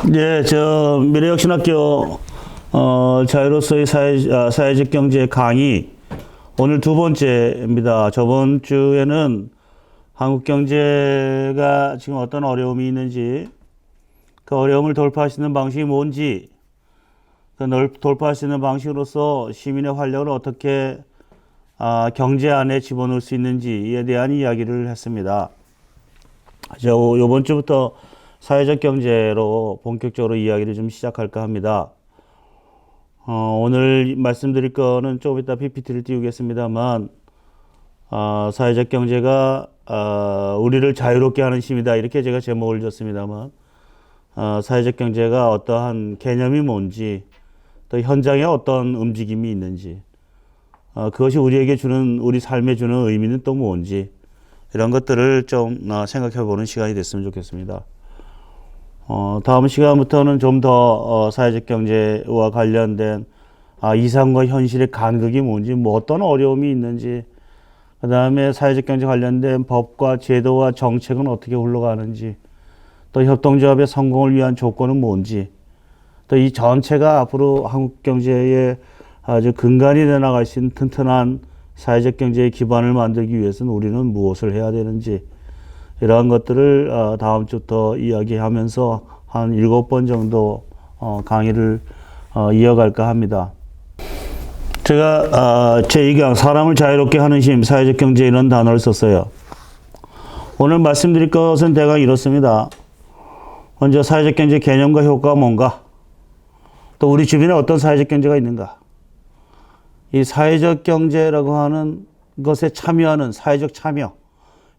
네, 저 미래혁신학교 자유로서의 사회적 경제 강의 오늘 두 번째입니다. 저번 주에는 한국 경제가 지금 어떤 어려움이 있는지, 그 어려움을 돌파할 수 있는 방식이 뭔지, 돌파할 수 있는 방식으로서 시민의 활력을 어떻게 경제 안에 집어넣을 수 있는지에 대한 이야기를 했습니다. 요번 주부터 사회적 경제로 본격적으로 이야기를 좀 시작할까 합니다. 오늘 말씀드릴 거는 조금 이따 PPT를 띄우겠습니다만, 사회적 경제가 우리를 자유롭게 하는 힘이다, 이렇게 제가 제목을 줬습니다만, 사회적 경제가 어떠한 개념이 뭔지, 또 현장에 어떤 움직임이 있는지, 그것이 우리에게 주는, 우리 삶에 주는 의미는 또 뭔지, 이런 것들을 좀 생각해 보는 시간이 됐으면 좋겠습니다. 다음 시간부터는 좀 더 사회적 경제와 관련된 이상과 현실의 간극이 뭔지, 뭐 어떤 어려움이 있는지, 그 다음에 사회적 경제 관련된 법과 제도와 정책은 어떻게 흘러가는지, 또 협동조합의 성공을 위한 조건은 뭔지, 또 이 전체가 앞으로 한국 경제의 아주 근간이 돼 나갈 수 있는 튼튼한 사회적 경제의 기반을 만들기 위해서는 우리는 무엇을 해야 되는지, 이러한 것들을 다음 주부터 이야기하면서 한 7번 정도 강의를 이어갈까 합니다. 제가 제2강 사람을 자유롭게 하는 힘, 사회적 경제, 이런 단어를 썼어요. 오늘 말씀드릴 것은 대강 이렇습니다. 먼저 사회적 경제 개념과 효과가 뭔가, 또 우리 주변에 어떤 사회적 경제가 있는가, 이 사회적 경제라고 하는 것에 참여하는 사회적 참여,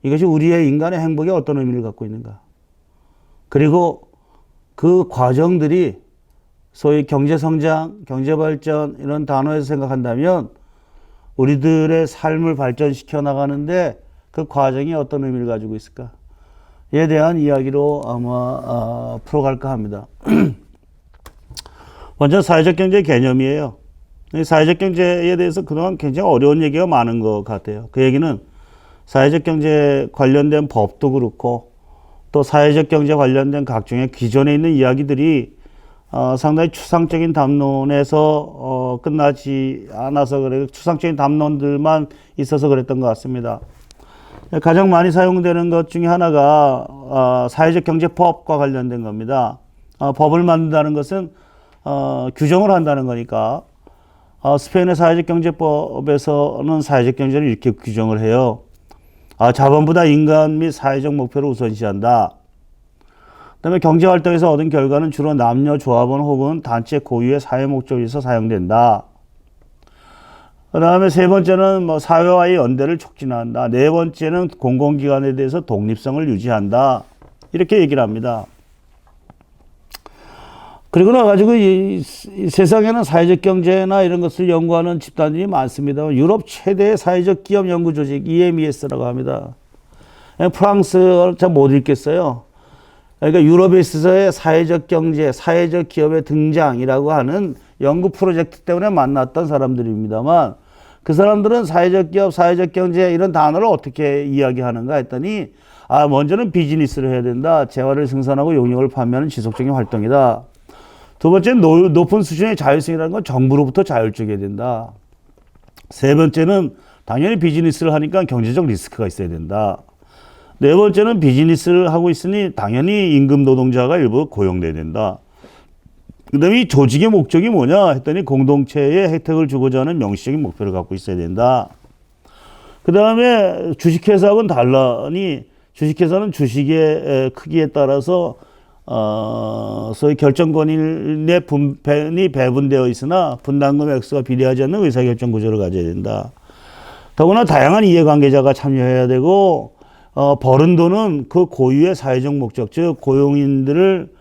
이것이 우리의 인간의 행복에 어떤 의미를 갖고 있는가. 그리고 그 과정들이 소위 경제성장, 경제발전 이런 단어에서 생각한다면 우리들의 삶을 발전시켜 나가는데 그 과정이 어떤 의미를 가지고 있을까에 대한 이야기로 아마 풀어갈까 합니다. 먼저 사회적 경제 개념이에요. 사회적 경제에 대해서 그동안 굉장히 어려운 얘기가 많은 것 같아요. 그 얘기는 사회적 경제 관련된 법도 그렇고, 또 사회적 경제 관련된 각종의 기존에 있는 이야기들이 상당히 추상적인 담론에서 끝나지 않아서 그래요. 추상적인 담론들만 있어서 그랬던 것 같습니다. 가장 많이 사용되는 것 중에 하나가 사회적 경제법과 관련된 겁니다. 법을 만든다는 것은 규정을 한다는 거니까, 스페인의 사회적 경제법에서는 사회적 경제를 이렇게 규정을 해요. 자본보다 인간 및 사회적 목표를 우선시한다. 그 다음에 경제활동에서 얻은 결과는 주로 남녀 조합원 혹은 단체 고유의 사회 목적을 위해서 사용된다. 그 다음에 세 번째는 사회와의 연대를 촉진한다. 네 번째는 공공기관에 대해서 독립성을 유지한다. 이렇게 얘기를 합니다. 그리고 나가지고 이 세상에는 사회적 경제나 이런 것을 연구하는 집단들이 많습니다. 유럽 최대의 사회적 기업 연구 조직 EMES라고 합니다. 프랑스어를 잘 못 읽겠어요. 그러니까 유럽에 있어서의 사회적 경제, 사회적 기업의 등장이라고 하는 연구 프로젝트 때문에 만났던 사람들입니다만, 그 사람들은 사회적 기업, 사회적 경제 이런 단어를 어떻게 이야기하는가 했더니, 먼저는 비즈니스를 해야 된다. 재화를 생산하고 용역을 판매하는 지속적인 활동이다. 두 번째는 높은 수준의 자율성이라는 건 정부로부터 자율적이어야 된다. 세 번째는 당연히 비즈니스를 하니까 경제적 리스크가 있어야 된다. 네 번째는 비즈니스를 하고 있으니 당연히 임금 노동자가 일부 고용돼야 된다. 그 다음에 이 조직의 목적이 뭐냐 했더니 공동체에 혜택을 주고자 하는 명시적인 목표를 갖고 있어야 된다. 그 다음에 주식회사하고는 달라니, 주식회사는 주식의 크기에 따라서 소위 결정권이 배분되어 있으나 분담금 액수가 비례하지 않는 의사결정 구조를 가져야 된다. 더구나 다양한 이해관계자가 참여해야 되고, 버는 돈은 그 고유의 사회적 목적, 즉 고용인들을,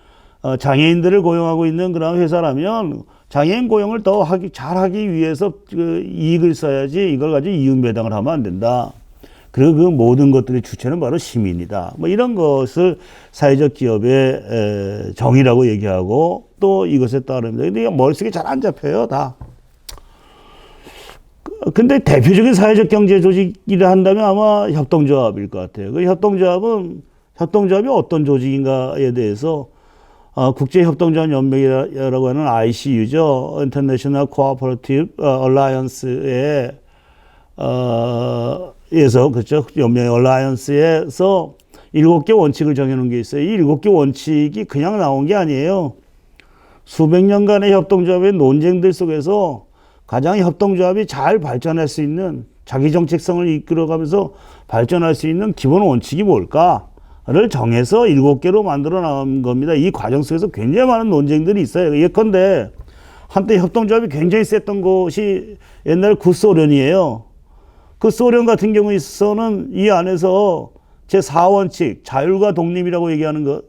장애인들을 고용하고 있는 그런 회사라면 장애인 고용을 더 잘하기 위해서 그 이익을 써야지, 이걸 가지고 이윤배당을 하면 안 된다. 그리고 그 모든 것들의 주체는 바로 시민이다. 이런 것을 사회적 기업의 정의라고 얘기하고, 또 이것에 따릅니다. 근데 머릿속에 잘 안 잡혀요, 다. 근데 대표적인 사회적 경제 조직이라 한다면 아마 협동조합일 것 같아요. 그 협동조합이 어떤 조직인가에 대해서 국제협동조합연맹이라고 하는 ICU죠. International Cooperative Alliance에 에서 그렇죠. 연맹 얼라이언스에서 7개 원칙을 정해놓은 게 있어요. 이 7개 원칙이 그냥 나온 게 아니에요. 수백 년간의 협동조합의 논쟁들 속에서 가장 협동조합이 잘 발전할 수 있는 자기 정책성을 이끌어가면서 발전할 수 있는 기본 원칙이 뭘까를 정해서 7개로 만들어 나온 겁니다. 이 과정 속에서 굉장히 많은 논쟁들이 있어요. 예컨대 한때 협동조합이 굉장히 셌던 곳이 옛날 구소련이에요. 그 소련 같은 경우에 있어서는 이 안에서 제4원칙, 자율과 독립이라고 얘기하는 것.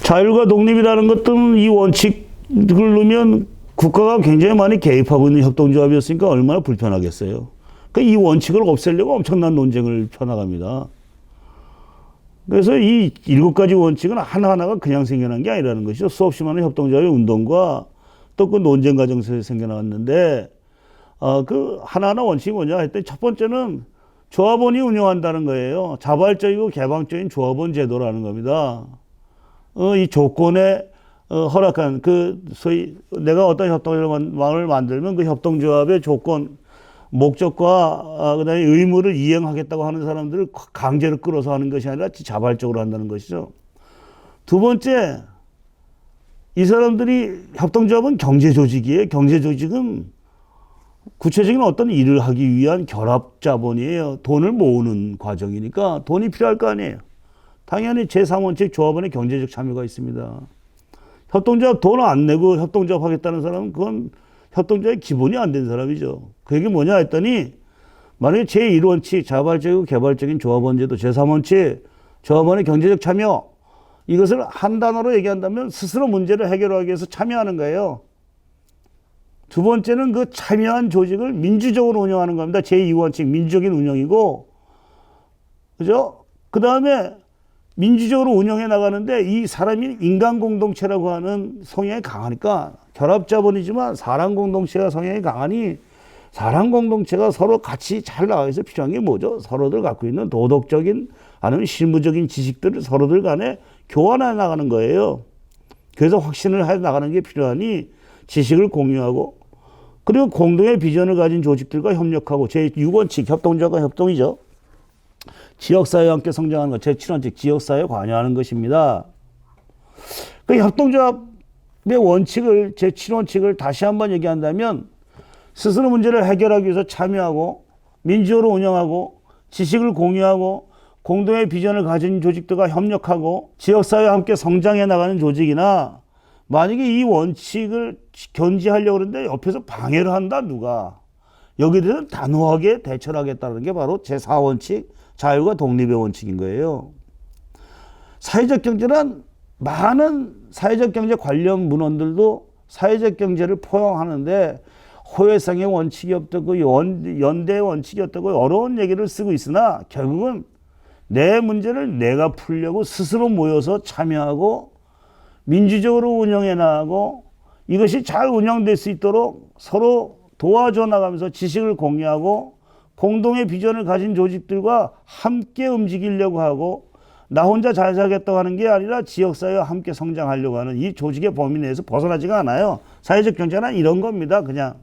자율과 독립이라는 것들은 이 원칙을 넣으면 국가가 굉장히 많이 개입하고 있는 협동조합이었으니까 얼마나 불편하겠어요. 그러니까 이 원칙을 없애려고 엄청난 논쟁을 펴나갑니다. 그래서 이 7가지 원칙은 하나하나가 그냥 생겨난 게 아니라는 것이죠. 수없이 많은 협동조합의 운동과 또 그 논쟁 과정에서 생겨나왔는데 그 하나하나 원칙이 뭐냐 했더니 첫 번째는 조합원이 운영한다는 거예요. 자발적이고 개방적인 조합원 제도라는 겁니다. 이 조건에 허락한 소위 내가 어떤 협동조합을 만들면 그 협동조합의 조건, 목적과 그다음에 의무를 이행하겠다고 하는 사람들을 강제로 끌어서 하는 것이 아니라 자발적으로 한다는 것이죠. 두 번째, 이 사람들이 협동조합은 경제조직이에요. 경제조직은 구체적인 어떤 일을 하기 위한 결합자본이에요. 돈을 모으는 과정이니까 돈이 필요할 거 아니에요. 당연히 제3원칙 조합원의 경제적 참여가 있습니다. 협동조합 돈 안 내고 협동조합 하겠다는 사람은 그건 협동조합의 기본이 안 된 사람이죠. 그게 뭐냐 했더니 만약에 제1원칙 자발적이고 개발적인 조합원 제도, 제3원칙 조합원의 경제적 참여, 이것을 한 단어로 얘기한다면 스스로 문제를 해결하기 위해서 참여하는 거예요. 두 번째는 그 참여한 조직을 민주적으로 운영하는 겁니다. 제2원칙 민주적인 운영이고, 그죠? 그 다음에 민주적으로 운영해 나가는데 이 사람이 인간 공동체라고 하는 성향이 강하니까 결합자본이지만 사람 공동체가 성향이 강하니 사람 공동체가 서로 같이 잘 나가기 위해서 필요한 게 뭐죠? 서로들 갖고 있는 도덕적인 아니면 실무적인 지식들을 서로들 간에 교환해 나가는 거예요. 그래서 확신을 해 나가는 게 필요하니 지식을 공유하고 그리고 공동의 비전을 가진 조직들과 협력하고 제6원칙 협동조합과 협동이죠. 지역사회와 함께 성장하는 것, 제7원칙 지역사회에 관여하는 것입니다. 그 협동조합의 원칙을 제7원칙을 다시 한번 얘기한다면 스스로 문제를 해결하기 위해서 참여하고 민주적으로 운영하고 지식을 공유하고 공동의 비전을 가진 조직들과 협력하고 지역사회와 함께 성장해 나가는 조직이나 만약에 이 원칙을 견지하려고 그러는데 옆에서 방해를 한다 누가 여기에 대해서 단호하게 대처를 하겠다는 게 바로 제4원칙 자율과 독립의 원칙인 거예요. 사회적 경제란 많은 사회적 경제 관련 문헌들도 사회적 경제를 포용하는데 호혜성의 원칙이 어떻고 연대의 원칙이 어떻고 어려운 얘기를 쓰고 있으나 결국은 내 문제를 내가 풀려고 스스로 모여서 참여하고 민주적으로 운영해 나가고 이것이 잘 운영될 수 있도록 서로 도와줘 나가면서 지식을 공유하고 공동의 비전을 가진 조직들과 함께 움직이려고 하고 나 혼자 잘 살겠다고 하는 게 아니라 지역사회와 함께 성장하려고 하는 이 조직의 범위 내에서 벗어나지가 않아요. 사회적 경제는 이런 겁니다. 그냥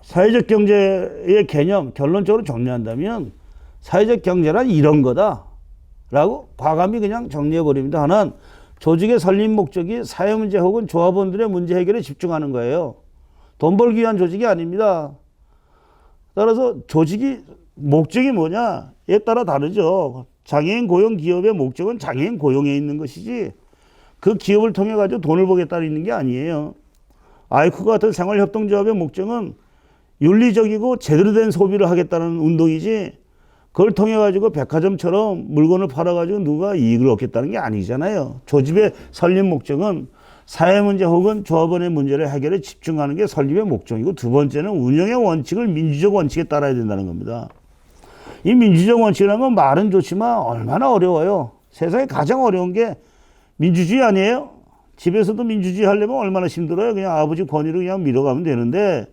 사회적 경제의 개념 결론적으로 정리한다면 사회적 경제란 이런 거다라고 과감히 그냥 정리해버립니다. 하나는 조직의 설립 목적이 사회 문제 혹은 조합원들의 문제 해결에 집중하는 거예요. 돈 벌기 위한 조직이 아닙니다. 따라서 조직이 목적이 뭐냐에 따라 다르죠. 장애인 고용 기업의 목적은 장애인 고용에 있는 것이지 그 기업을 통해 가지고 돈을 벌겠다는 있는 게 아니에요. 아이쿠 같은 생활협동조합의 목적은 윤리적이고 제대로 된 소비를 하겠다는 운동이지 그걸 통해 가지고 백화점처럼 물건을 팔아 가지고 누가 이익을 얻겠다는 게 아니잖아요. 조직의 설립 목적은 사회 문제 혹은 조합원의 문제를 해결에 집중하는 게 설립의 목적이고 두 번째는 운영의 원칙을 민주적 원칙에 따라야 된다는 겁니다. 이 민주적 원칙이라는 건 말은 좋지만 얼마나 어려워요. 세상에 가장 어려운 게 민주주의 아니에요? 집에서도 민주주의 하려면 얼마나 힘들어요. 그냥 아버지 권위로 그냥 밀어가면 되는데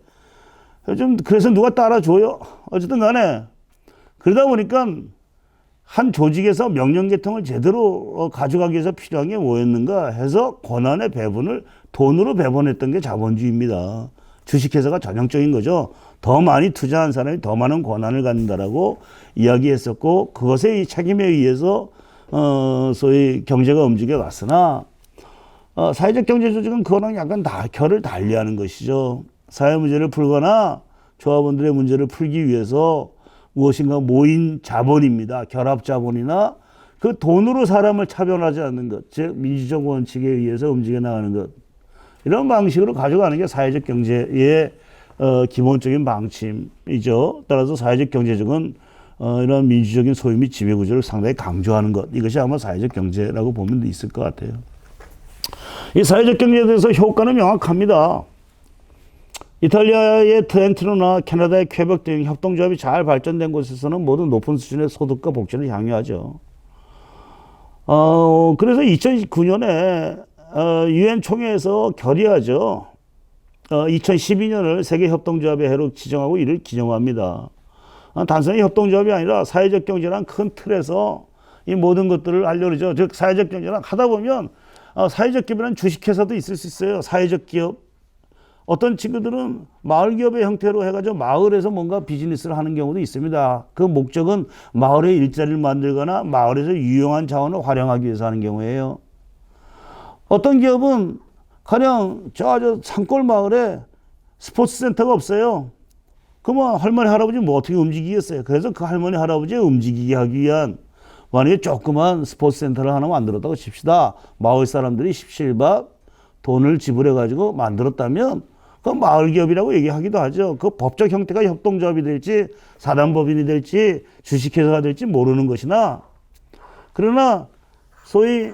그래서 누가 따라줘요. 어쨌든 간에 그러다 보니까 한 조직에서 명령 계통을 제대로 가져가기 위해서 필요한 게 뭐였는가 해서 권한의 배분을 돈으로 배분했던 게 자본주의입니다. 주식회사가 전형적인 거죠. 더 많이 투자한 사람이 더 많은 권한을 갖는다라고 이야기했었고, 그것의 책임에 의해서 소위 경제가 움직여 왔으나, 사회적 경제 조직은 그거랑 약간 결을 달리하는 것이죠. 사회 문제를 풀거나 조합원들의 문제를 풀기 위해서 무엇인가 모인 자본입니다. 결합 자본이나 그 돈으로 사람을 차별하지 않는 것, 즉 민주적 원칙에 의해서 움직여 나가는 것, 이런 방식으로 가져가는 게 사회적 경제의 기본적인 방침이죠. 따라서 사회적 경제적은 이런 민주적인 소유 및 지배 구조를 상당히 강조하는 것, 이것이 아마 사회적 경제라고 보면 있을 것 같아요. 이 사회적 경제에 대해서 효과는 명확합니다. 이탈리아의 트렌티노나 캐나다의 퀘벡 등 협동조합이 잘 발전된 곳에서는 모두 높은 수준의 소득과 복지를 향유하죠. 그래서 2009년에 유엔 총회에서 결의하죠. 2012년을 세계협동조합의 해로 지정하고 이를 기념합니다. 단순히 협동조합이 아니라 사회적 경제란 큰 틀에서 이 모든 것들을 하려고 그러죠. 즉 사회적 경제란 하다 보면 사회적 기업이란 주식회사도 있을 수 있어요. 사회적 기업. 어떤 친구들은 마을 기업의 형태로 해가지고 마을에서 뭔가 비즈니스를 하는 경우도 있습니다. 그 목적은 마을에 일자리를 만들거나 마을에서 유용한 자원을 활용하기 위해서 하는 경우예요. 어떤 기업은 가령 저 산골 마을에 스포츠 센터가 없어요. 그러면 할머니 할아버지 뭐 어떻게 움직이겠어요? 그래서 그 할머니 할아버지 움직이게 하기 위한, 만약에 조그만 스포츠 센터를 하나 만들었다고 칩시다. 마을 사람들이 십시일반 돈을 지불해 가지고 만들었다면 그 마을 기업이라고 얘기하기도 하죠. 그 법적 형태가 협동조합이 될지 사단법인이 될지 주식회사가 될지 모르는 것이나, 그러나 소위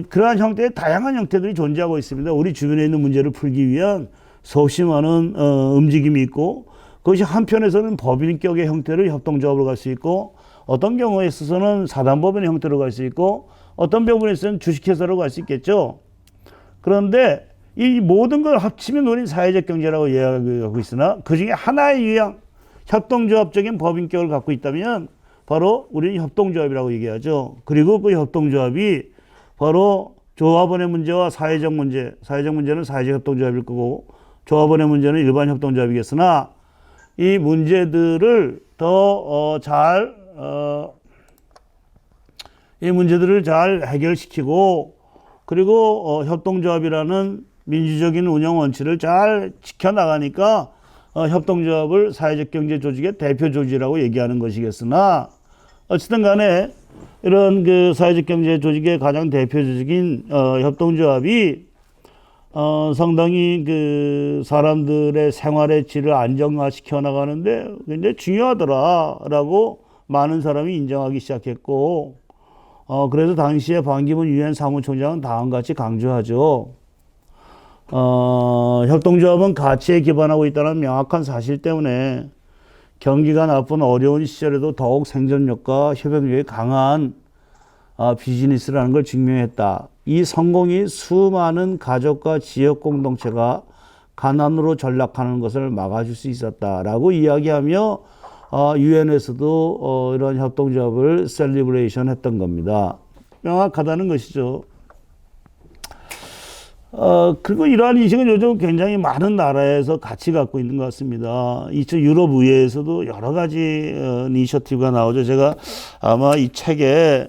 그러한 형태의 다양한 형태들이 존재하고 있습니다. 우리 주변에 있는 문제를 풀기 위한 수없이 많은 움직임이 있고, 그것이 한편에서는 법인격의 형태를 협동조합으로 갈 수 있고, 어떤 경우에 있어서는 사단법인의 형태로 갈 수 있고, 어떤 부분에 있어서는 주식회사로 갈 수 있겠죠. 그런데 이 모든 걸 합치면 우리는 사회적 경제라고 이야기하고 있으나, 그 중에 하나의 유형, 협동조합적인 법인격을 갖고 있다면 바로 우리는 협동조합이라고 얘기하죠. 그리고 그 협동조합이 바로 조합원의 문제와 사회적 문제, 사회적 문제는 사회적 협동조합일 거고 조합원의 문제는 일반 협동조합이겠으나, 이 문제들을 이 문제들을 잘 해결시키고, 그리고 협동조합이라는 민주적인 운영 원칙을 잘 지켜나가니까 협동조합을 사회적 경제 조직의 대표 조직이라고 얘기하는 것이겠으나, 어쨌든 간에 이런 그 사회적 경제 조직의 가장 대표적인 협동조합이 상당히 그 사람들의 생활의 질을 안정화시켜 나가는데 굉장히 중요하더라라고 많은 사람이 인정하기 시작했고, 그래서 당시에 반기문 유엔 사무총장은 다음과 같이 강조하죠. 협동조합은 가치에 기반하고 있다는 명확한 사실 때문에 경기가 나쁜 어려운 시절에도 더욱 생존력과 협력력이 강한 비즈니스라는 걸 증명했다. 이 성공이 수많은 가족과 지역 공동체가 가난으로 전락하는 것을 막아줄 수 있었다라고 이야기하며 유엔에서도 이런 협동조합을 셀리브레이션 했던 겁니다. 명확하다는 것이죠. 그리고 이러한 인식은 요즘 굉장히 많은 나라에서 같이 갖고 있는 것 같습니다. 이쪽 유럽 의회에서도 여러 가지 이니셔티브가 나오죠. 제가 아마 이 책에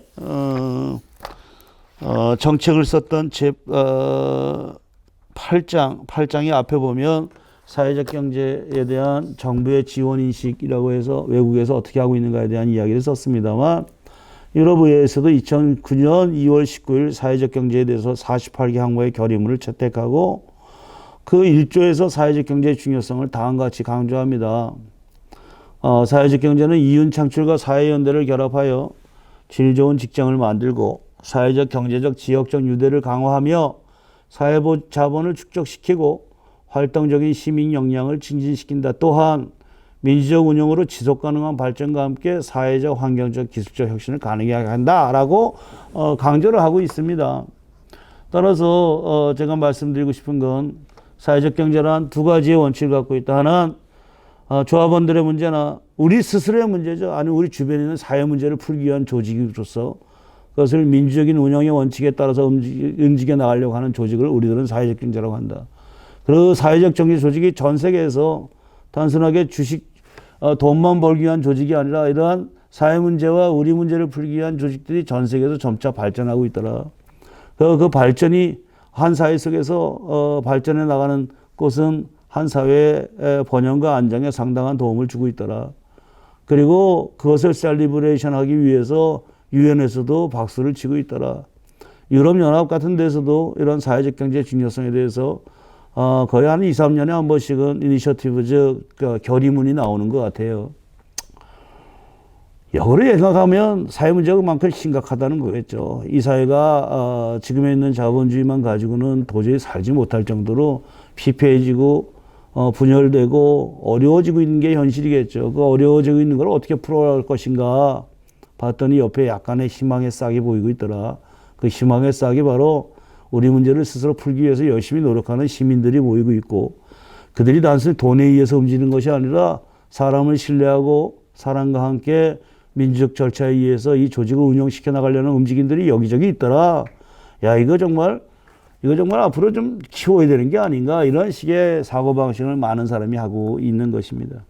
정책을 썼던 제 8장의 앞에 보면 사회적 경제에 대한 정부의 지원 인식이라고 해서 외국에서 어떻게 하고 있는가에 대한 이야기를 썼습니다만, 유럽의회에서도 2009년 2월 19일 사회적 경제에 대해서 48개 항목의 결의문을 채택하고 그 1조에서 사회적 경제의 중요성을 다음과 같이 강조합니다. 사회적 경제는 이윤 창출과 사회연대를 결합하여 질 좋은 직장을 만들고 사회적, 경제적, 지역적 유대를 강화하며 사회보 자본을 축적시키고 활동적인 시민 역량을 증진시킨다. 또한 민주적 운영으로 지속가능한 발전과 함께 사회적, 환경적, 기술적 혁신을 가능하게 한다라고 강조를 하고 있습니다. 따라서 제가 말씀드리고 싶은 건 사회적 경제란 두 가지의 원칙을 갖고 있다. 하나는 조합원들의 문제나 우리 스스로의 문제죠. 아니 우리 주변에 있는 사회 문제를 풀기 위한 조직으로서 그것을 민주적인 운영의 원칙에 따라서 움직여 나가려고 하는 조직을 우리들은 사회적 경제라고 한다. 그 사회적 경제 조직이 전 세계에서 단순하게 돈만 벌기 위한 조직이 아니라 이러한 사회 문제와 우리 문제를 풀기 위한 조직들이 전 세계에서 점차 발전하고 있더라. 그 발전이 한 사회 속에서 발전해 나가는 것은 한 사회의 번영과 안정에 상당한 도움을 주고 있더라. 그리고 그것을 셀리브레이션 하기 위해서 유엔에서도 박수를 치고 있더라. 유럽연합 같은 데서도 이런 사회적 경제의 중요성에 대해서 거의 한 2, 3년에 한 번씩은 이니셔티브적 결의문이 나오는 것 같아요. 역으로 생각하면 사회 문제가 그만큼 심각하다는 거겠죠. 이 사회가 지금에 있는 자본주의만 가지고는 도저히 살지 못할 정도로 피폐해지고 분열되고 어려워지고 있는 게 현실이겠죠. 그 어려워지고 있는 걸 어떻게 풀어갈 것인가 봤더니 옆에 약간의 희망의 싹이 보이고 있더라. 그 희망의 싹이 바로 우리 문제를 스스로 풀기 위해서 열심히 노력하는 시민들이 모이고 있고 그들이 단순히 돈에 의해서 움직이는 것이 아니라 사람을 신뢰하고 사람과 함께 민주적 절차에 의해서 이 조직을 운영시켜 나가려는 움직임들이 여기저기 있더라. 야, 이거 정말 앞으로 좀 키워야 되는 게 아닌가 이런 식의 사고방식을 많은 사람이 하고 있는 것입니다.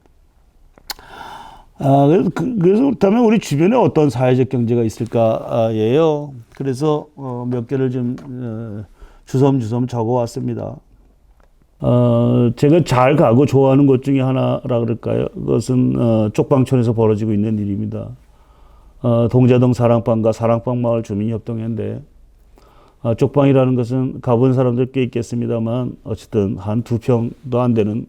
그래서 그렇다면 우리 주변에 어떤 사회적 경제가 있을까예요. 그래서 몇 개를 좀 주섬주섬 적어왔습니다. 제가 잘 가고 좋아하는 것 중에 하나라 그럴까요? 그것은 쪽방촌에서 벌어지고 있는 일입니다. 동자동 사랑방과 사랑방 마을 주민협동회인데 쪽방이라는 것은 가본 사람들 꽤 있겠습니다만 어쨌든 한 2평도 안 되는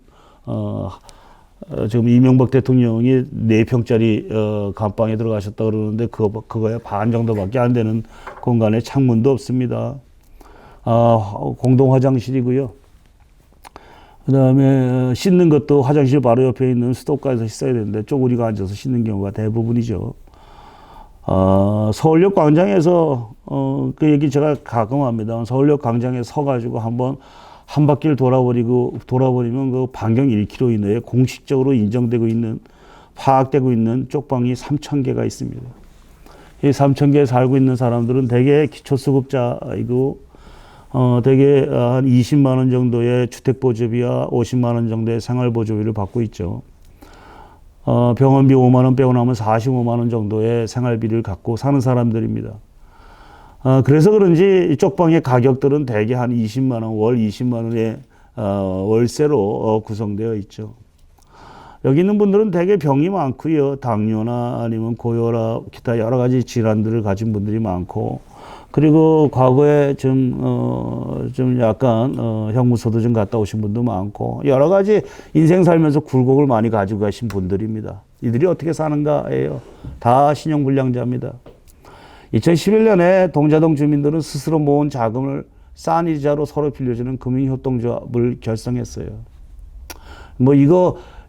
지금 이명박 대통령이 4평짜리 감방에 들어가셨다 그러는데 그거에 반 정도밖에 안 되는 공간에 창문도 없습니다. 공동 화장실이고요. 그 다음에 씻는 것도 화장실 바로 옆에 있는 수도가에서 씻어야 되는데 쪼그리고 앉아서 씻는 경우가 대부분이죠. 서울역 광장에서 그 얘기 제가 가끔 합니다. 서울역 광장에 서가지고 한 바퀴를 돌아버리면 그 반경 1km 이내에 공식적으로 인정되고 있는 파악되고 있는 쪽방이 3,000개가 있습니다. 이 3,000개에 살고 있는 사람들은 대개 기초수급자이고 대개 한 20만 원 정도의 주택보조비와 50만 원 정도의 생활보조비를 받고 있죠. 병원비 5만 원 빼고 나면 45만 원 정도의 생활비를 갖고 사는 사람들입니다. 그래서 그런지 쪽방의 가격들은 대개 한 20만 원, 월 20만 원의 월세로 구성되어 있죠. 여기 있는 분들은 대개 병이 많고요. 당뇨나 아니면 고혈압, 기타 여러 가지 질환들을 가진 분들이 많고, 그리고 과거에 좀 약간 형무소도 좀 갔다 오신 분도 많고, 여러 가지 인생 살면서 굴곡을 많이 가지고 가신 분들입니다. 이들이 어떻게 사는가예요. 다 신용불량자입니다. 2011년에 동자동 주민들은 스스로 모은 자금을 싼 이자로 서로 빌려주는 금융협동조합을 결성했어요.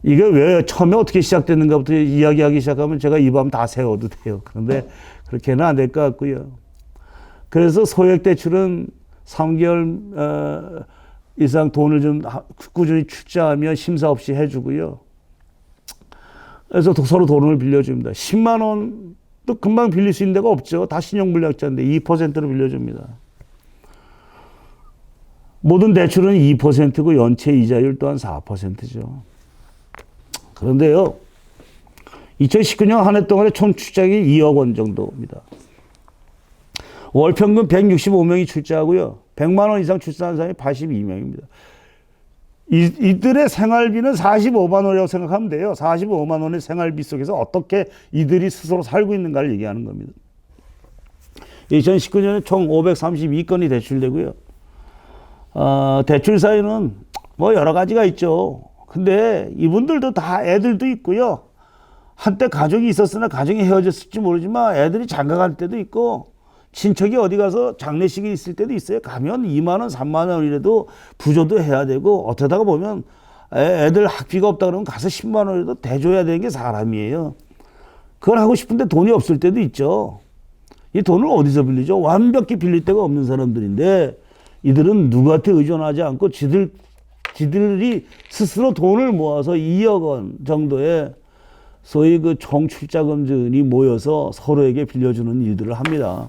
이게 왜 처음에 어떻게 시작됐는가부터 이야기하기 시작하면 제가 이 밤 다 새워도 돼요. 그런데 그렇게는 안 될 것 같고요. 그래서 소액대출은 3개월 이상 돈을 좀 꾸준히 출자하며 심사 없이 해주고요. 그래서 서로 돈을 빌려줍니다. 10만 원도 금방 빌릴 수 있는 데가 없죠. 다 신용불량자인데 2%로 빌려줍니다. 모든 대출은 2%고 연체 이자율 또한 4%죠. 그런데요, 2019년 한 해 동안에 총 출자액이 2억 원 정도입니다. 월 평균 165명이 출자하고요. 100만 원 이상 출자한 사람이 82명입니다. 이들의 생활비는 45만 원이라고 생각하면 돼요. 45만 원의 생활비 속에서 어떻게 이들이 스스로 살고 있는가를 얘기하는 겁니다. 2019년에 총 532건이 대출되고요. 대출 사유는 뭐 여러 가지가 있죠. 근데 이분들도 다 애들도 있고요. 한때 가족이 있었으나 가정이 헤어졌을지 모르지만 애들이 장가갈 때도 있고, 친척이 어디 가서 장례식이 있을 때도 있어요. 가면 2만 원, 3만 원이라도 부조도 해야 되고, 어쩌다가 보면 애들 학비가 없다 그러면 가서 10만 원이라도 대줘야 되는 게 사람이에요. 그걸 하고 싶은데 돈이 없을 때도 있죠. 이 돈을 어디서 빌리죠? 완벽히 빌릴 데가 없는 사람들인데, 이들은 누구한테 의존하지 않고 지들 지들이 스스로 돈을 모아서 2억 원 정도의 소위 그 총출자금들이 모여서 서로에게 빌려주는 일들을 합니다.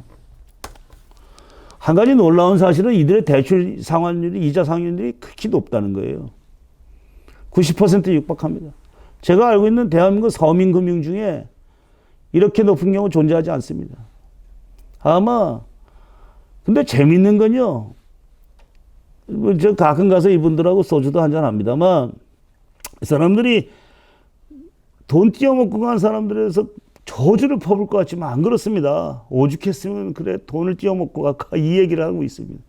한 가지 놀라운 사실은 이들의 대출 상환율이, 이자 상환율이 극히 높다는 거예요. 90%에 육박합니다. 제가 알고 있는 대한민국 서민금융 중에 이렇게 높은 경우 존재하지 않습니다. 아마 근데 재밌는 건요. 저 가끔 가서 이분들하고 소주도 한잔 합니다만 사람들이 돈 띄어먹고 간 사람들에서 저주를 퍼볼 것 같지만 안 그렇습니다. 오죽했으면 그래 돈을 띄어먹고 갈까 이 얘기를 하고 있습니다.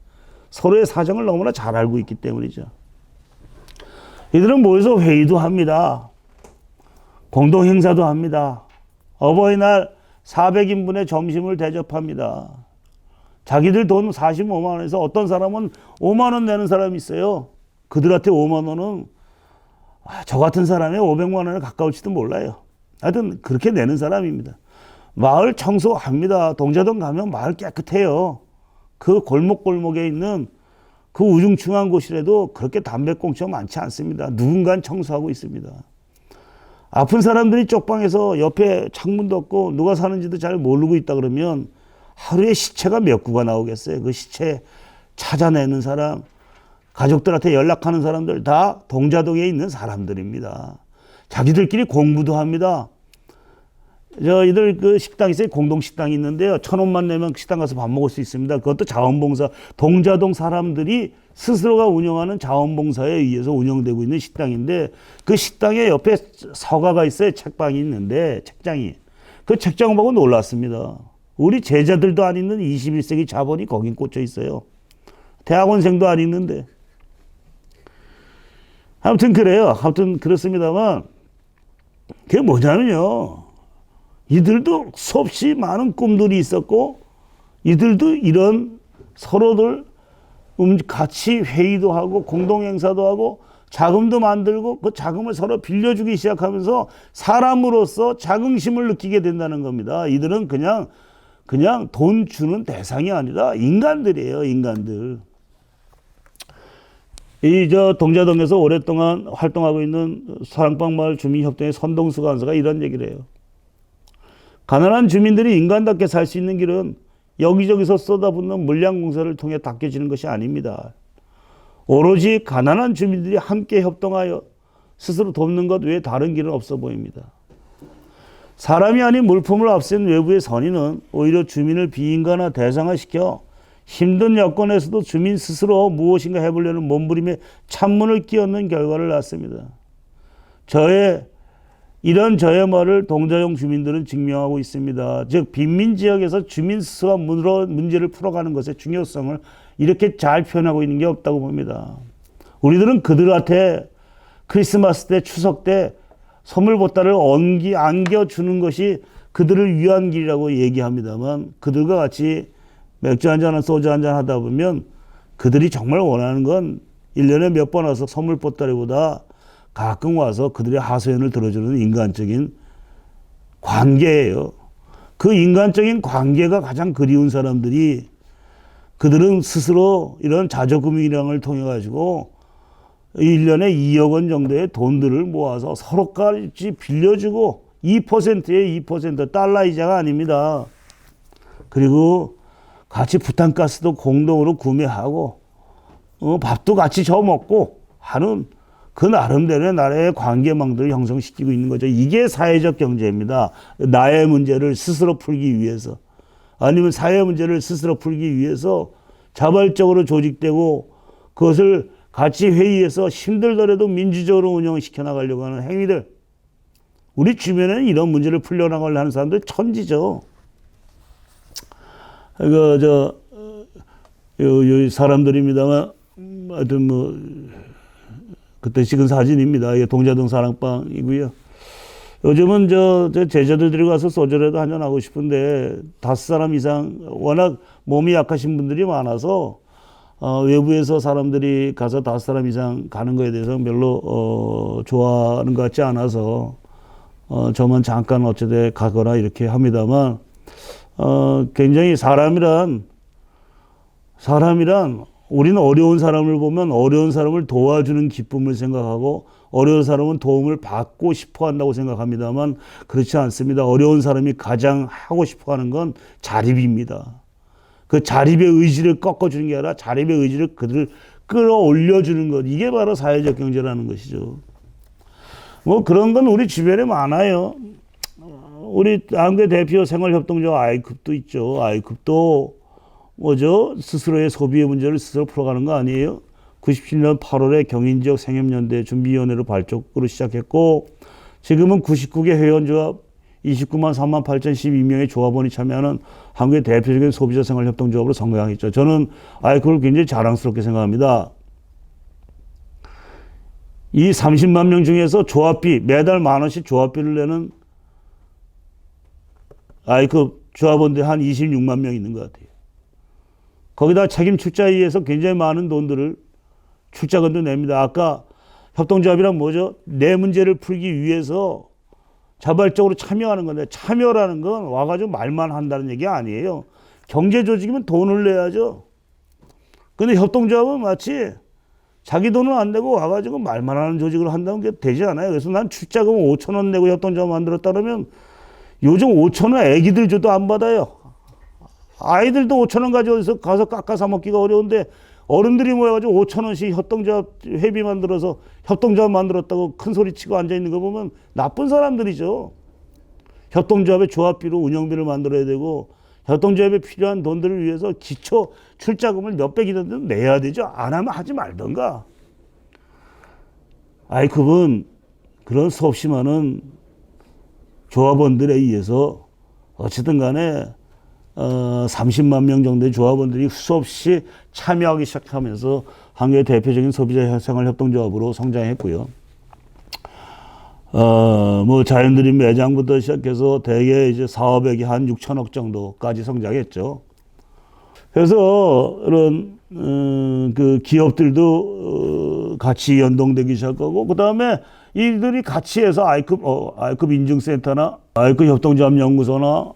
서로의 사정을 너무나 잘 알고 있기 때문이죠. 이들은 모여서 회의도 합니다. 공동행사도 합니다. 어버이날 400인분의 점심을 대접합니다. 자기들 돈 45만 원에서 어떤 사람은 5만 원 내는 사람이 있어요. 그들한테 5만 원은 저 같은 사람의 500만 원에 가까울지도 몰라요. 하여튼 그렇게 내는 사람입니다. 마을 청소합니다. 동자동 가면 마을 깨끗해요. 그 골목골목에 있는 그 우중충한 곳이라도 그렇게 담배꽁초 많지 않습니다. 누군가 청소하고 있습니다. 아픈 사람들이 쪽방에서 옆에 창문도 없고 누가 사는지도 잘 모르고 있다 그러면 하루에 시체가 몇 구가 나오겠어요. 그 시체 찾아내는 사람, 가족들한테 연락하는 사람들 다 동자동에 있는 사람들입니다. 자기들끼리 공부도 합니다. 저희들 그 식당이 있어요. 공동식당이 있는데요. 1,000원만 내면 식당 가서 밥 먹을 수 있습니다. 그것도 자원봉사, 동자동 사람들이 스스로가 운영하는 자원봉사에 의해서 운영되고 있는 식당인데 그 식당에 옆에 서가가 있어요. 책방이 있는데 책장이. 그 책장 보고 놀랐습니다. 우리 제자들도 안 있는 21세기 자본이 거긴 꽂혀 있어요. 대학원생도 안 있는데. 아무튼 그래요. 아무튼 그렇습니다만 그게 뭐냐면요. 이들도 수없이 많은 꿈들이 있었고 이들도 이런 서로들 같이 회의도 하고 공동행사도 하고 자금도 만들고 그 자금을 서로 빌려주기 시작하면서 사람으로서 자긍심을 느끼게 된다는 겁니다. 이들은 그냥 돈 주는 대상이 아니라 인간들이에요. 인간들. 저 동자동에서 오랫동안 활동하고 있는 사랑방마을 주민협동의 선동수 간사가 이런 얘기를 해요. 가난한 주민들이 인간답게 살 수 있는 길은 여기저기서 쏟아붓는 물량공사를 통해 닦여지는 것이 아닙니다. 오로지 가난한 주민들이 함께 협동하여 스스로 돕는 것 외에 다른 길은 없어 보입니다. 사람이 아닌 물품을 앞센 외부의 선의는 오히려 주민을 비인간화 대상화시켜 힘든 여건에서도 주민 스스로 무엇인가 해보려는 몸부림에 찬문을 끼얹는 결과를 낳습니다. 이런 저의 말을 동자동 주민들은 증명하고 있습니다. 즉 빈민지역에서 주민 스스로가 문제를 풀어가는 것의 중요성을 이렇게 잘 표현하고 있는 게 없다고 봅니다. 우리들은 그들한테 크리스마스 때 추석 때 선물 보따리를 안겨주는 것이 그들을 위한 길이라고 얘기합니다만 그들과 같이 맥주 한잔 소주 한잔 하다 보면 그들이 정말 원하는 건 1년에 몇 번 와서 선물 보따리보다 가끔 와서 그들의 하소연을 들어주는 인간적인 관계예요. 그 인간적인 관계가 가장 그리운 사람들이 그들은 스스로 이런 자조금융이랑을 통해 가지고 1년에 2억 원 정도의 돈들을 모아서 서로까지 빌려주고 2%에 2% 달러 이자가 아닙니다. 그리고 같이 부탄가스도 공동으로 구매하고 밥도 같이 저 먹고 하는 그 나름대로의 나라의 관계망들을 형성시키고 있는 거죠. 이게 사회적 경제입니다. 나의 문제를 스스로 풀기 위해서 아니면 사회 문제를 스스로 풀기 위해서 자발적으로 조직되고 그것을 같이 회의해서 힘들더라도 민주적으로 운영시켜 나가려고 하는 행위들. 우리 주변에는 이런 문제를 풀려나가려고 하는 사람들 천지죠. 사람들입니다만 하여튼 그때 찍은 사진입니다. 이게 동자동 사랑방이고요. 요즘은 제 제자들 데리고 가서 소주라도 한잔 하고 싶은데 5사람 이상 워낙 몸이 약하신 분들이 많아서 외부에서 사람들이 가서 5사람 이상 가는 거에 대해서 별로 좋아하는 것 같지 않아서 저만 잠깐 어쩌되 가거나 이렇게 합니다만 굉장히 사람이란 우리는 어려운 사람을 보면 어려운 사람을 도와주는 기쁨을 생각하고 어려운 사람은 도움을 받고 싶어 한다고 생각합니다만 그렇지 않습니다. 어려운 사람이 가장 하고 싶어 하는 건 자립입니다. 그 자립의 의지를 꺾어주는 게 아니라 자립의 의지를 그들을 끌어올려주는 것. 이게 바로 사회적 경제라는 것이죠. 뭐 그런 건 우리 주변에 많아요. 우리 한국의 대표 생활협동조 아이쿱도 있죠. 아이쿱도 뭐죠? 스스로의 소비의 문제를 스스로 풀어가는 거 아니에요? 97년 8월에 경인지역 생협연대 준비위원회로 발족으로 시작했고 지금은 99개 회원조합 29만 3만 8,012명의 조합원이 참여하는 한국의 대표적인 소비자 생활협동조합으로 성장했죠. 저는 아이쿠를 굉장히 자랑스럽게 생각합니다. 이 30만 명 중에서 조합비 매달 10,000원씩 조합비를 내는 아이쿠 조합원들이 한 26만 명 있는 것 같아요. 거기다 책임 출자에 의해서 굉장히 많은 돈들을 출자금도 냅니다. 아까 협동조합이란 뭐죠? 내 문제를 풀기 위해서 자발적으로 참여하는 건데 참여라는 건 와가지고 말만 한다는 얘기 아니에요. 경제조직이면 돈을 내야죠. 근데 협동조합은 마치 자기 돈은 안 내고 와가지고 말만 하는 조직으로 한다는 게 되지 않아요. 그래서 난 출자금 5,000원 내고 협동조합 만들었다 그러면 요즘 5,000원 애기들 줘도 안 받아요. 아이들도 5,000원 가져서 가서 깎아 사 먹기가 어려운데 어른들이 모여가지고 5,000원씩 협동조합 회비 만들어서 협동조합 만들었다고 큰 소리 치고 앉아있는 거 보면 나쁜 사람들이죠. 협동조합의 조합비로 운영비를 만들어야 되고 협동조합에 필요한 돈들을 위해서 기초 출자금을 몇백이든지 내야 되죠. 안 하면 하지 말던가. 아이쿱은 그런 수없이 많은 조합원들에 의해서 어쨌든 간에 30만 명 정도의 조합원들이 수없이 참여하기 시작하면서 한국의 대표적인 소비자 생활협동조합으로 성장했고요. 뭐 자연드림 매장부터 시작해서 대개 이제 사업액이 한 6천억 정도까지 성장했죠. 그래서 이런 그 기업들도 같이 연동되기 시작하고 그 다음에 이들이 같이 해서 아이쿱 인증센터나 아이쿱 협동조합연구소나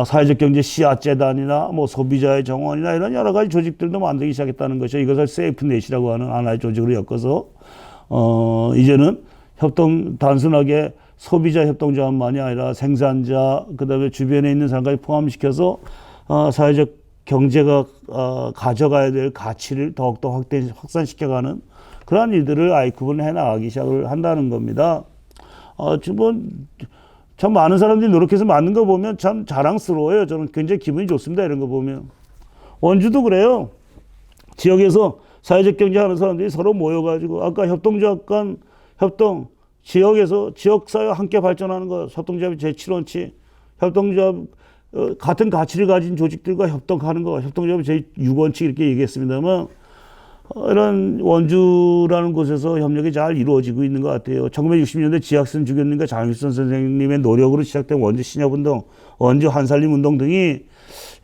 사회적 경제 씨앗재단이나 뭐 소비자의 정원이나 이런 여러 가지 조직들도 만들기 시작했다는 것이죠. 이것을 세이프넷이라고 하는 하나의 조직으로 엮어서 이제는 단순하게 소비자 협동조합만이 아니라 생산자 그다음에 주변에 있는 사람까지 포함시켜서 사회적 경제가 가져가야 될 가치를 더욱더 확산시켜가는 그러한 일들을 아이쿱은 해나가기 시작을 한다는 겁니다. 참 많은 사람들이 노력해서 만든 거 보면 참 자랑스러워요. 저는 굉장히 기분이 좋습니다. 이런 거 보면. 원주도 그래요. 지역에서 사회적 경제 하는 사람들이 서로 모여가지고 아까 협동조합 간 협동 지역에서 지역사회와 함께 발전하는 거 협동조합의 제7원칙 협동조합 같은 가치를 가진 조직들과 협동하는 거 협동조합의 제6원칙 이렇게 얘기했습니다만 이런 원주라는 곳에서 협력이 잘 이루어지고 있는 것 같아요. 1960년대 지학선 주교님과 장일선 선생님의 노력으로 시작된 원주 신협운동, 원주 한살림운동 등이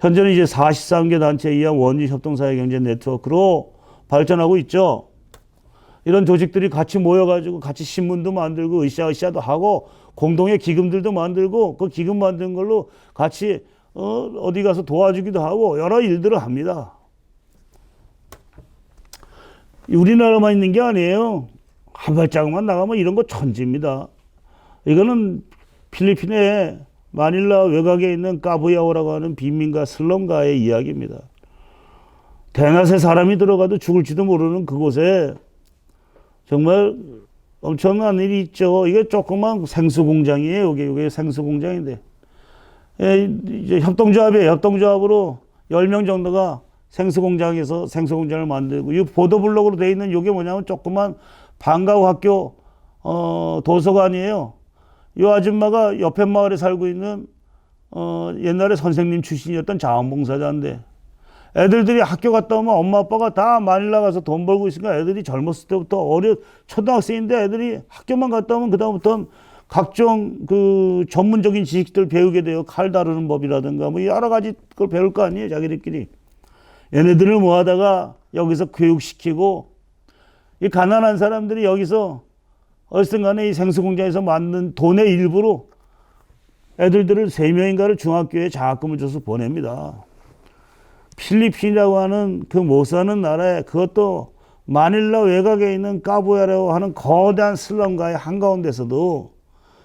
현재는 이제 43개 단체에 의한 원주 협동사회경제 네트워크로 발전하고 있죠. 이런 조직들이 같이 모여가지고 같이 신문도 만들고 으쌰으쌰도 하고 공동의 기금들도 만들고 그 기금 만든 걸로 같이 어디 가서 도와주기도 하고 여러 일들을 합니다. 우리나라만 있는 게 아니에요. 한 발자국만 나가면 이런 거 천지입니다. 이거는 필리핀의 마닐라 외곽에 있는 까부야오라고 하는 빈민가 슬럼가의 이야기입니다. 대낮에 사람이 들어가도 죽을지도 모르는 그곳에 정말 엄청난 일이 있죠. 이게 조그만 생수 공장이에요. 이게 생수 공장인데 이제 협동조합으로 10명 정도가 생수공장에서 생수공장을 만들고, 이 보도블록으로 되어 있는 이게 뭐냐면 조그만 방과후 학교, 도서관이에요. 이 아줌마가 옆에 마을에 살고 있는, 옛날에 선생님 출신이었던 자원봉사자인데, 애들이 학교 갔다 오면 엄마 아빠가 다 마닐라 가서 돈 벌고 있으니까 애들이 젊었을 때부터 초등학생인데 애들이 학교만 갔다 오면 그다음부터는 각종 그 전문적인 지식들 배우게 돼요. 칼 다루는 법이라든가 뭐 여러 가지 걸 배울 거 아니에요, 자기들끼리. 얘네들을 모아다가 여기서 교육시키고, 이 가난한 사람들이 여기서 어쨌든 간에 이 생수공장에서 만든 돈의 일부로 애들을 3명인가를 중학교에 장학금을 줘서 보냅니다. 필리핀이라고 하는 그 못 사는 나라에, 그것도 마닐라 외곽에 있는 까보야라고 하는 거대한 슬럼가의 한가운데서도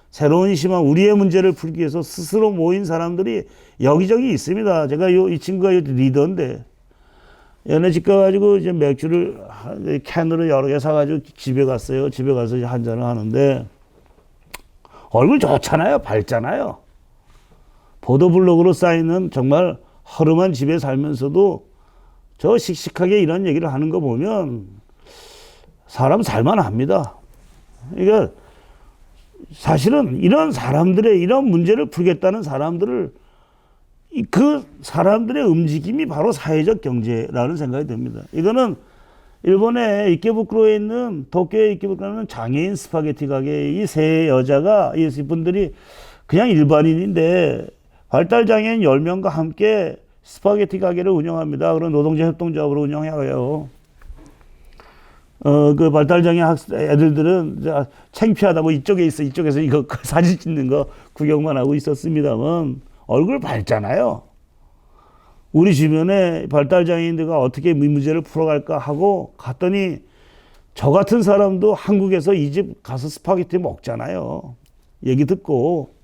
새로운 희망, 우리의 문제를 풀기 위해서 스스로 모인 사람들이 여기저기 있습니다. 제가 이 친구가 리더인데, 얘네 집 가가지고 이제 맥주를 캔으로 여러 개 사가지고 집에 갔어요. 집에 가서 이제 한 잔을 하는데, 얼굴 좋잖아요. 밝잖아요. 보도블록으로 쌓이는 정말 허름한 집에 살면서도 저 씩씩하게 이런 얘기를 하는 거 보면 사람 살만합니다. 그러니까 사실은 이런 사람들의 이런 문제를 풀겠다는 사람들을, 그 사람들의 움직임이 바로 사회적 경제라는 생각이 듭니다. 이거는 일본의 이케부쿠로에 있는, 도쿄의 이케부쿠로에 있는 장애인 스파게티 가게 이 세 여자가, 이분들이 그냥 일반인인데 발달장애인 10명과 함께 스파게티 가게를 운영합니다. 그런 노동자 협동조합으로 운영해요. 그 발달장애 애들들은 창피하다고 이쪽에 있어, 이쪽에서 이거 사진 찍는 거 구경만 하고 있었습니다만, 얼굴 밝잖아요. 우리 주변에 발달장애인들과 어떻게 이 문제를 풀어갈까 하고 갔더니 저 같은 사람도 한국에서 이 집 가서 스파게티 먹잖아요. 얘기 듣고.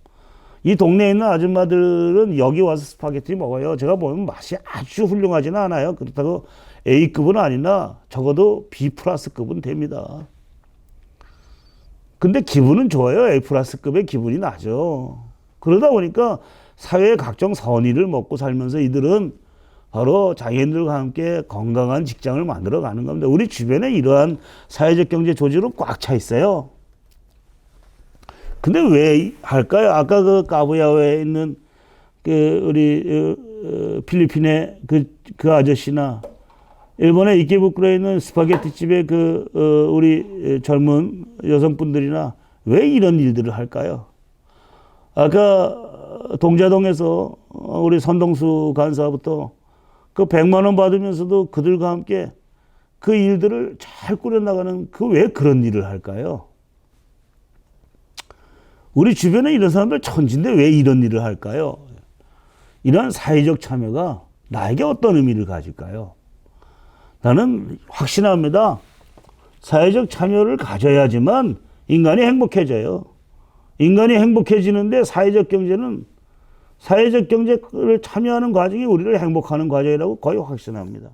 이 동네에 있는 아줌마들은 여기 와서 스파게티 먹어요. 제가 보면 맛이 아주 훌륭하지는 않아요. 그렇다고 A급은 아니나 적어도 B 플러스급은 됩니다. 근데 기분은 좋아요. A 플러스급의 기분이 나죠. 그러다 보니까 사회의 각종 선의를 먹고 살면서 이들은 바로 장애인들과 함께 건강한 직장을 만들어 가는 겁니다. 우리 주변에 이러한 사회적 경제 조직으로 꽉 차 있어요. 근데 왜 할까요? 아까 그 까부야오에 있는 그 우리 필리핀의 그 아저씨나 일본의 이케부쿠로에 있는 스파게티 집의 우리 젊은 여성분들이나 왜 이런 일들을 할까요? 아까 동자동에서 우리 선동수 간사부터 그 100만 원 받으면서도 그들과 함께 그 일들을 잘 꾸려나가는, 왜 그런 일을 할까요? 우리 주변에 이런 사람들 천진데 왜 이런 일을 할까요? 이러한 사회적 참여가 나에게 어떤 의미를 가질까요? 나는 확신합니다. 사회적 참여를 가져야지만 인간이 행복해져요. 인간이 행복해지는데 사회적 경제를 참여하는 과정이 우리를 행복하는 과정이라고 거의 확신합니다.